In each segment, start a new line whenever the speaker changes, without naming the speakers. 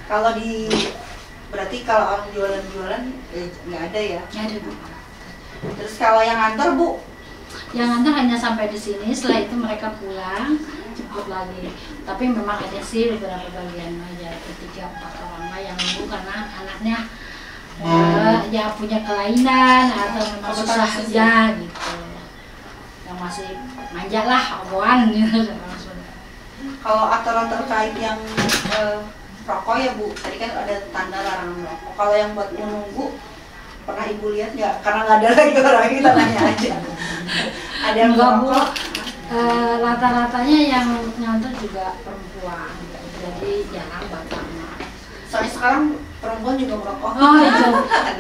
Kalau berarti kalau orang jualan-jualan nggak ada ya?
Nggak ada, Bu.
Terus kalau yang nganter, Bu?
Yang nganter hanya sampai di sini, setelah itu mereka pulang, jemput lagi. Tapi memang ada sih beberapa bagian aja, 3-4 orang lah yang nunggu karena anaknya ya punya kelainan atau memang susah aja gitu. Yang masih manja lah, oboan gitu.
Kalau aturan terkait yang rokok ya Bu, tadi kan ada tanda larangan merokok. Kalau yang buat menunggu, pernah Ibu lihat nggak? Karena nggak ada lagi orang, kita nanya aja. Ada yang merokok?
Rata-ratanya yang nganter juga perempuan, jadi jarang bapaknya.
Soalnya sekarang perempuan juga merokok.
Oh itu,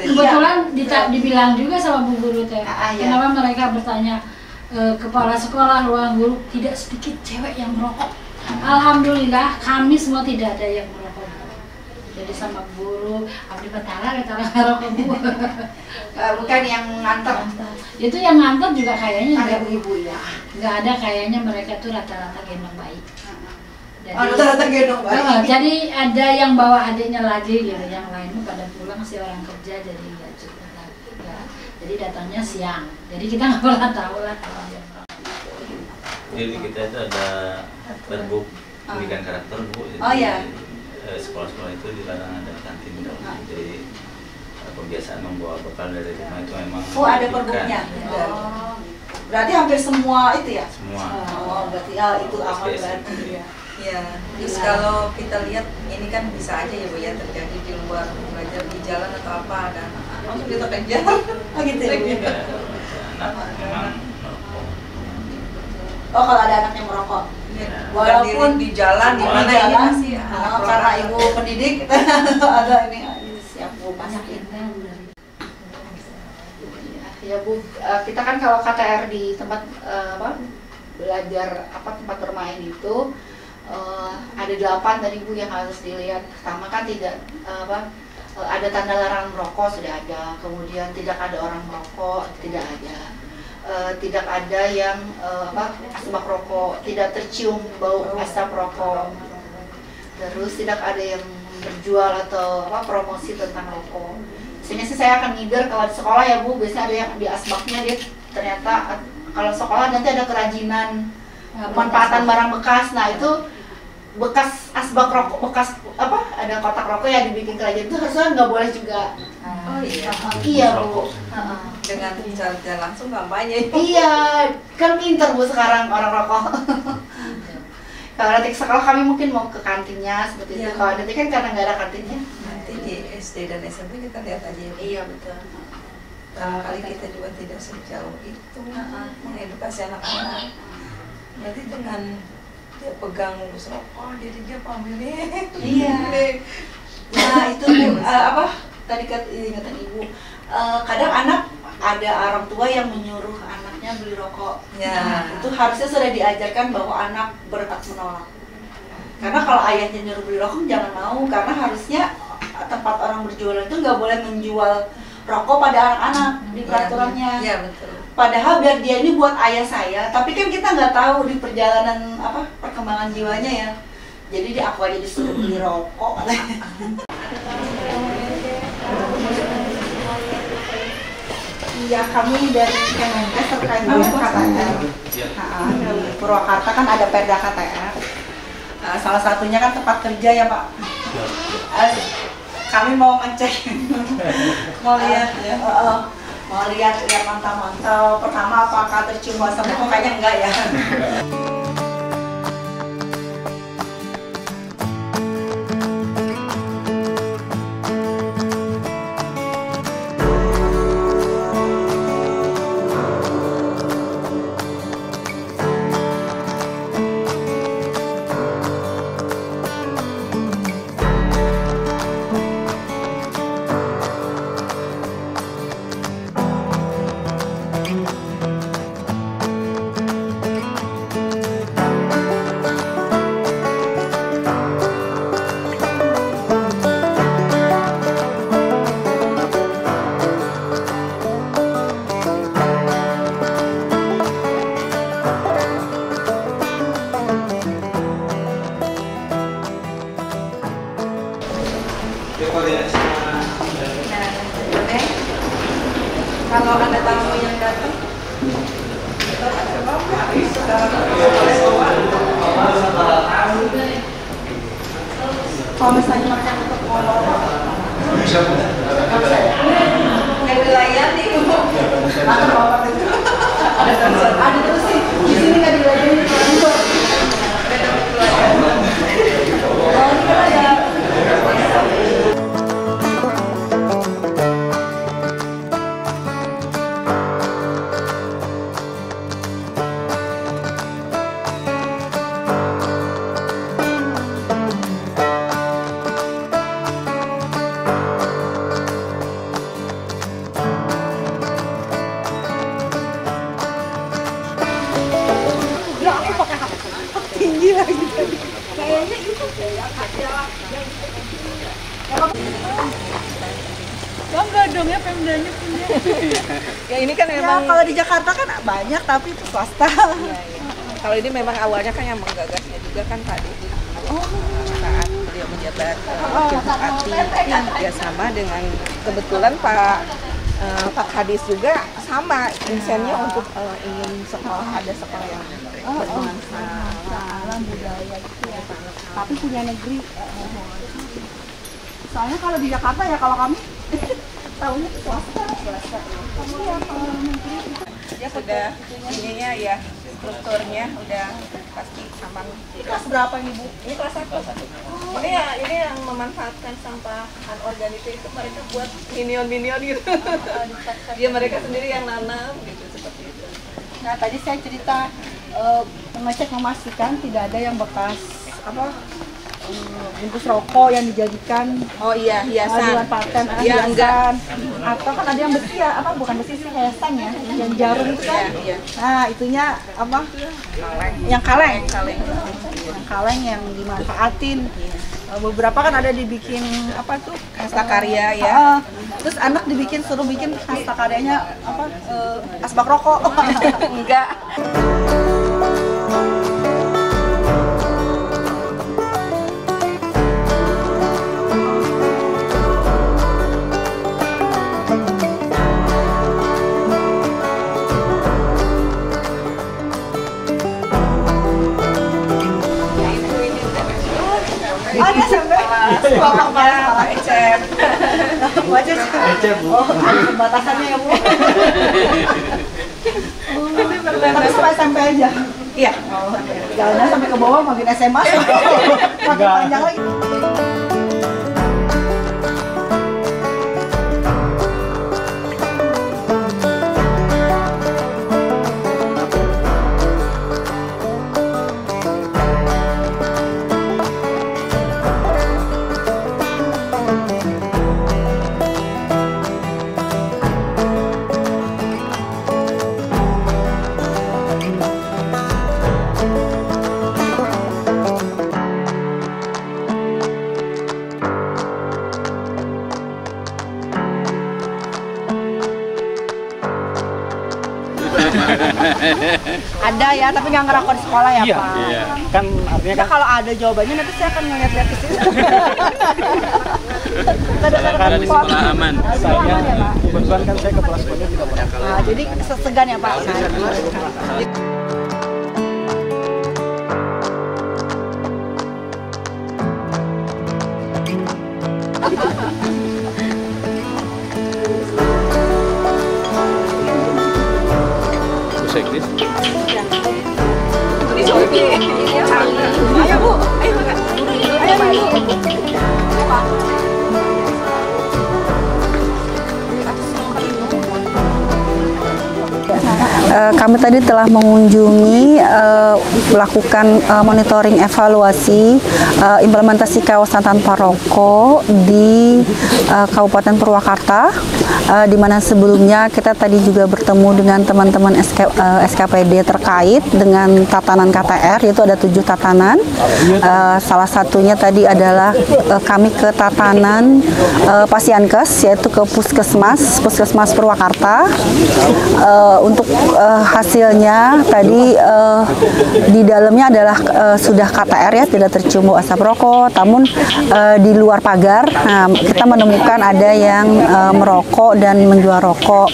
kebetulan
Iya.
dibilang juga sama Bu Guru teh.
Iya.
Kenapa mereka bertanya kepala sekolah, ruang guru, tidak sedikit cewek yang merokok. Alhamdulillah kami semua tidak ada yang merokok. Jadi sama guru, abdi betara ngerokok Bu.
Bukan yang nganter.
Itu yang nganter juga kayaknya
Ada ibu ya.
nggak ada, kayaknya mereka tuh rata-rata gendong bayi. Jadi,
rata-rata gendong bayi.
Jadi ada yang bawa adiknya lagi gitu, yang lain pada pulang si orang kerja, jadi nggak cukup lagi. Jadi datangnya siang. Jadi kita nggak pernah tahu lah kalau dia.
Jadi kita itu ada perbuk pendidikan karakter, Bu. Jadi,
Oh iya.
Sekolah-sekolah itu dilarang ada kantin. Jadi kebiasaan membawa bekal dari rumah itu memang
ada perbuknya.
Ya.
Berarti hampir semua itu ya?
Semua.
Oh, berarti itu aman berarti ya.
Ya, terus kalau kita lihat ini kan bisa aja ya Bu ya terjadi di luar, belajar di jalan atau apa, dan langsung kita kejar.
Oh gitu ya?
Ya, anak memang merokok.
Oh kalau ada anak yang merokok?
Walaupun di jalan di mana
di
ini
jalan,
masih
karena ibu pendidik ada ini siap Bu
Banyak
pasti.
yang dari
Ya Bu, kita kan kalau KTR di tempat belajar tempat bermain itu ada 8 tadi Bu yang harus dilihat. Pertama kan tidak ada tanda larangan merokok sudah ada, kemudian tidak ada orang merokok tidak ada, tidak ada yang asbak rokok, tidak tercium bau asap rokok, terus tidak ada yang berjual atau promosi tentang rokok. Sini sih saya akan ngider kalau di sekolah ya Bu, biasanya ada yang di asbaknya dia ternyata kalau sekolah nanti ada kerajinan pemanfaatan barang bekas. Nah itu bekas asbak rokok, bekas ada kotak rokok yang dibikin kerajinan itu harusnya nggak boleh juga.
Oh iya.
Iya Bu.
Dengan jalan langsung kampanye.
Iya, kan pinter Bu sekarang orang rokok. Kalau nanti ke sekolah kami mungkin mau ke kantinnya seperti itu. Kalau nanti kan karena nggak ada kantinnya.
Nanti di SD dan SMP kita lihat aja ya.
Iya betul.
Kali kita juga tidak sejauh itu mengedukasi anak-anak. Berarti dengan dia pegang bungkus rokok, jadi dia pamilih.
Iya. Nah itu Bu, tadi ingatan Ibu, kadang anak ada orang tua yang menyuruh anaknya beli rokok.
Ya.
Nah, itu harusnya sudah diajarkan bahwa anak berhak menolak. Karena kalau ayahnya nyuruh beli rokok jangan mau, karena harusnya tempat orang berjualan itu nggak boleh menjual rokok pada anak-anak di peraturannya.
Iya betul.
Padahal biar dia ini buat ayah saya, tapi kan kita nggak tahu di perjalanan perkembangan jiwanya ya. Jadi aku aja disuruh beli rokok. Iya, kami dari Kemenkes terkait dengan KTR. Di Purwakarta kan ada Perda KTR. Salah satunya kan tempat kerja ya Pak. Kami mau ngecek, mau lihat ya. Mau lihat mantau-mantau. Pertama apakah tercium bau asap rokok? Kayaknya enggak ya.
Kalau ada tamu yang datang, kalau misalnya mereka untuk ngomong, nggak dilayani, ada terus sih di sini nggak dilayani.
Enggak dong ya, Pemdanya punya.
Ya ini kan memang
Kalau di Jakarta kan banyak, tapi itu swasta.
kalau ini memang awalnya kan yang menggagasnya juga kan Pak Dedi. Saat beliau menjabat Bupati ya sama dengan kebetulan Pak Kadis juga sama insennya untuk ingin ada sekolah yang bernuansa
Alam budaya itu ya. Tapi punya negeri. Soalnya kalau di Jakarta ya kalau kami tahunya swasta. Kamu ya kalau negeri
ya sudah ininya ya strukturnya udah pasti aman.
ini kelas berapa nih Bu?
Ini kelas 1. Ini yang memanfaatkan sampah anorganik itu mereka buat minion gitu. Dia mereka sendiri yang nanam gitu seperti itu.
Nah tadi saya cerita pengecek memastikan tidak ada yang bekas bungkus rokok yang dijadikan
Oh iya, hiasan.
dimanfaatkan
Iya, enggak.
atau kan ada yang besi ya bukan besi sih hiasan ya yang jarum itu kan
Iya.
nah itunya yang kaleng yang dimanfaatin. Beberapa kan ada dibikin
Hastakarya ya.
Terus anak suruh bikin hastakaryanya asbak rokok.
Enggak.
Ada sampai
Pak Ecep.
wajah batasannya ya Bu. Tapi sampai aja.
Iya.
Jalannya sampai ke bawah makin SMA makin panjang lagi. Ada ya, tapi nggak ngerakor di sekolah ya Pak?
Iya, kan artinya
Ya kalau ada jawabannya nanti saya akan ngeliat-liat ke sini.
Karena di sekolah
aman.
saya kebetulan kan saya kepala sekolahnya tidak pernah.
Nah, jadi segan ya Pak.
Sektis.
Ayo Bu, ayo makan.
Kami tadi telah mengunjungi melakukan monitoring evaluasi implementasi kawasan tanpa rokok di Kabupaten Purwakarta, di mana sebelumnya kita tadi juga bertemu dengan teman-teman SKPD terkait dengan tatanan KTR, yaitu ada 7 tatanan. Salah satunya tadi adalah kami ke tatanan Pasienkes, yaitu ke Puskesmas Purwakarta, untuk hasilnya tadi di dalamnya adalah sudah KTR ya, tidak tercium bau asap rokok. Namun di luar pagar, nah, kita menemukan ada yang merokok dan menjual rokok.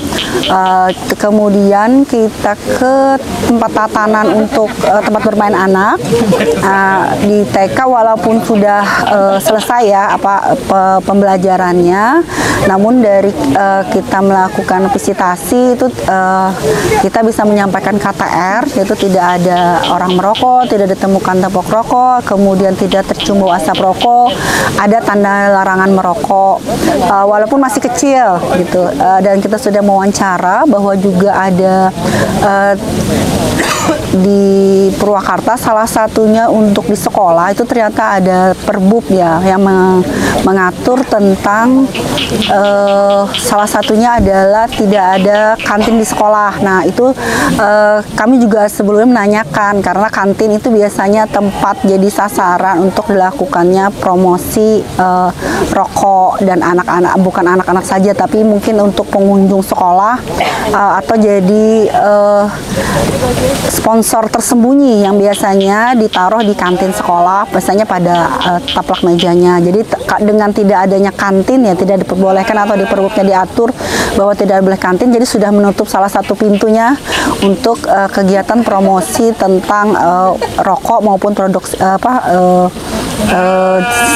Kemudian kita ke tempat tatanan untuk tempat bermain anak di TK, walaupun sudah selesai ya pembelajarannya, namun dari kita melakukan visitasi itu kita bisa menyampaikan KTR, yaitu tidak ada orang merokok, tidak ditemukan tempok rokok, kemudian tidak tercium bau asap rokok, ada tanda larangan merokok, walaupun masih kecil gitu. Dan kita sudah mewawancara bahwa juga ada di Purwakarta, salah satunya untuk di sekolah itu ternyata ada perbub ya yang mengatur tentang salah satunya adalah tidak ada kantin di sekolah. Nah itu kami juga sebelumnya menanyakan, karena kantin itu biasanya tempat jadi sasaran untuk dilakukannya promosi rokok dan anak-anak, bukan anak-anak saja tapi mungkin untuk pengunjung sekolah atau jadi sponsor tersembunyi yang biasanya ditaruh di kantin sekolah, biasanya pada taplak mejanya. Jadi dengan tidak adanya kantin ya, tidak diperbolehkan atau di perbubnya diatur bahwa tidak boleh kantin, jadi sudah menutup salah satu pintunya untuk kegiatan promosi tentang rokok maupun produk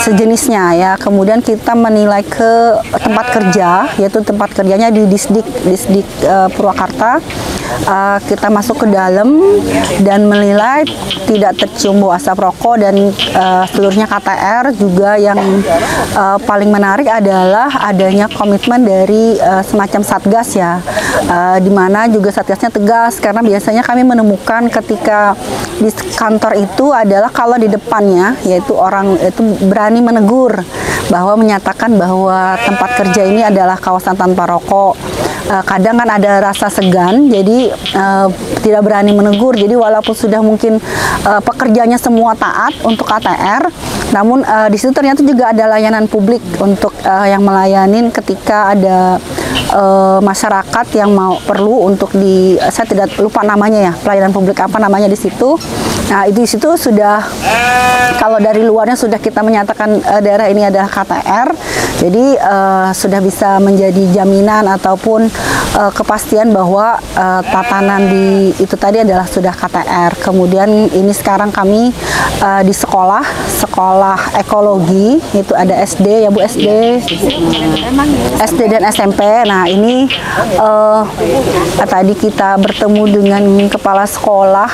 sejenisnya ya. Kemudian kita menilai ke tempat kerja, yaitu tempat kerjanya di Disdik Purwakarta. Kita masuk ke dalam dan menilai tidak tercium bau asap rokok dan seluruhnya KTR. Juga yang paling menarik adalah adanya komitmen dari semacam satgas ya, di mana juga satgasnya tegas, karena biasanya kami menemukan ketika di kantor itu adalah kalau di depannya yaitu orang itu berani menegur bahwa menyatakan bahwa tempat kerja ini adalah kawasan tanpa rokok. Kadang kan ada rasa segan, jadi tidak berani menegur. Jadi walaupun sudah mungkin pekerjanya semua taat untuk KTR, namun di situ ternyata juga ada layanan publik untuk yang melayani ketika ada masyarakat yang perlu untuk saya tidak lupa namanya ya, pelayanan publik apa namanya di situ. Nah itu di situ sudah, kalau dari luarnya sudah kita menyatakan daerah ini adalah KTR, jadi sudah bisa menjadi jaminan ataupun kepastian bahwa tatanan di itu tadi adalah sudah KTR. Kemudian ini sekarang kami di sekolah ekologi, itu ada SD ya Bu, SD dan SMP. Nah ini tadi kita bertemu dengan kepala sekolah,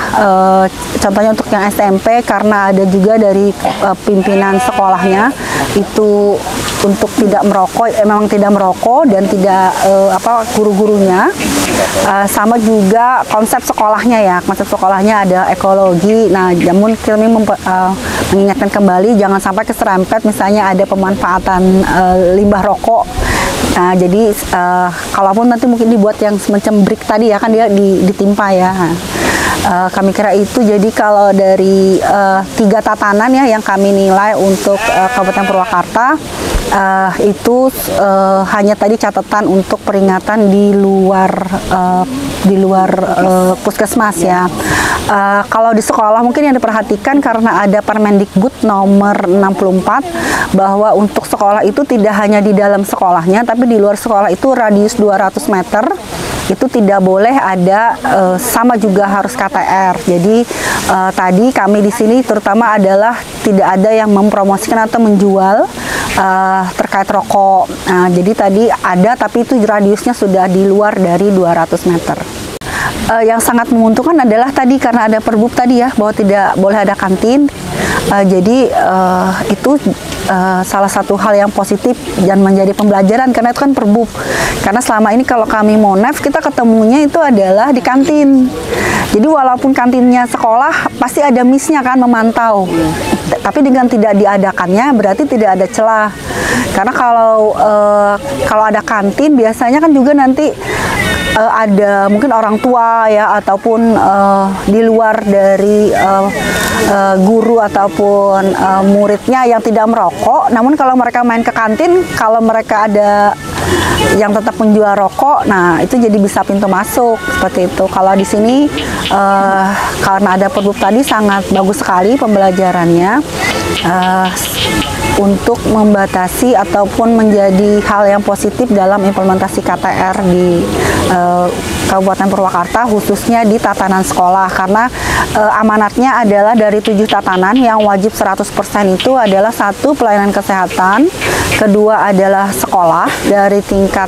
contohnya untuk yang SMP, karena ada juga dari pimpinan sekolahnya itu untuk tidak merokok, memang tidak merokok dan tidak guru-gurunya, sama juga konsep sekolahnya ya, konsep sekolahnya ada ekologi. Nah namun kami mengingatkan kembali jangan sampai keserempet misalnya ada pemanfaatan limbah rokok. Nah, jadi kalaupun nanti mungkin dibuat yang semacam brick tadi ya, kan dia ditimpa ya. Kami kira itu. Jadi kalau dari 3 tatanan ya yang kami nilai untuk Kabupaten Purwakarta, itu hanya tadi catatan untuk peringatan di luar puskesmas ya. Kalau di sekolah mungkin yang diperhatikan karena ada Permendikbud nomor 64 bahwa untuk sekolah itu tidak hanya di dalam sekolahnya tapi di luar sekolah itu radius 200 meter itu tidak boleh ada, sama juga harus KTR. Jadi tadi kami di sini terutama adalah tidak ada yang mempromosikan atau menjual terkait rokok. Jadi tadi ada tapi itu radiusnya sudah di luar dari 200 meter. Yang sangat menguntungkan adalah tadi karena ada perbub tadi ya bahwa tidak boleh ada kantin. Jadi itu salah satu hal yang positif dan menjadi pembelajaran karena itu kan perbub. Karena selama ini kalau kami Monef kita ketemunya itu adalah di kantin. Jadi walaupun kantinnya sekolah pasti ada misnya kan memantau. Tapi dengan tidak diadakannya berarti tidak ada celah. Karena kalau ada kantin biasanya kan juga nanti ada mungkin orang tua ya ataupun di luar dari guru ataupun muridnya yang tidak merokok, namun kalau mereka main ke kantin, kalau mereka ada yang tetap menjual rokok, nah itu jadi bisa pintu masuk seperti itu. Kalau di sini karena ada Perbup tadi sangat bagus sekali pembelajarannya untuk membatasi ataupun menjadi hal yang positif dalam implementasi KTR di Kabupaten Purwakarta, khususnya di tatanan sekolah, karena amanatnya adalah dari 7 tatanan yang wajib 100% itu adalah 1 pelayanan kesehatan, kedua adalah sekolah dari tingkat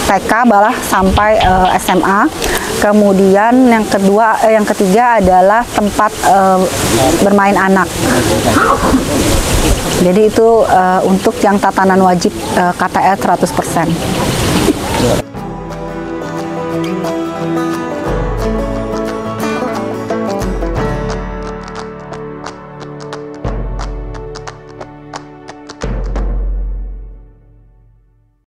TK balah sampai SMA, kemudian yang ketiga adalah tempat bermain anak. Jadi itu untuk yang tatanan wajib KTR 100%.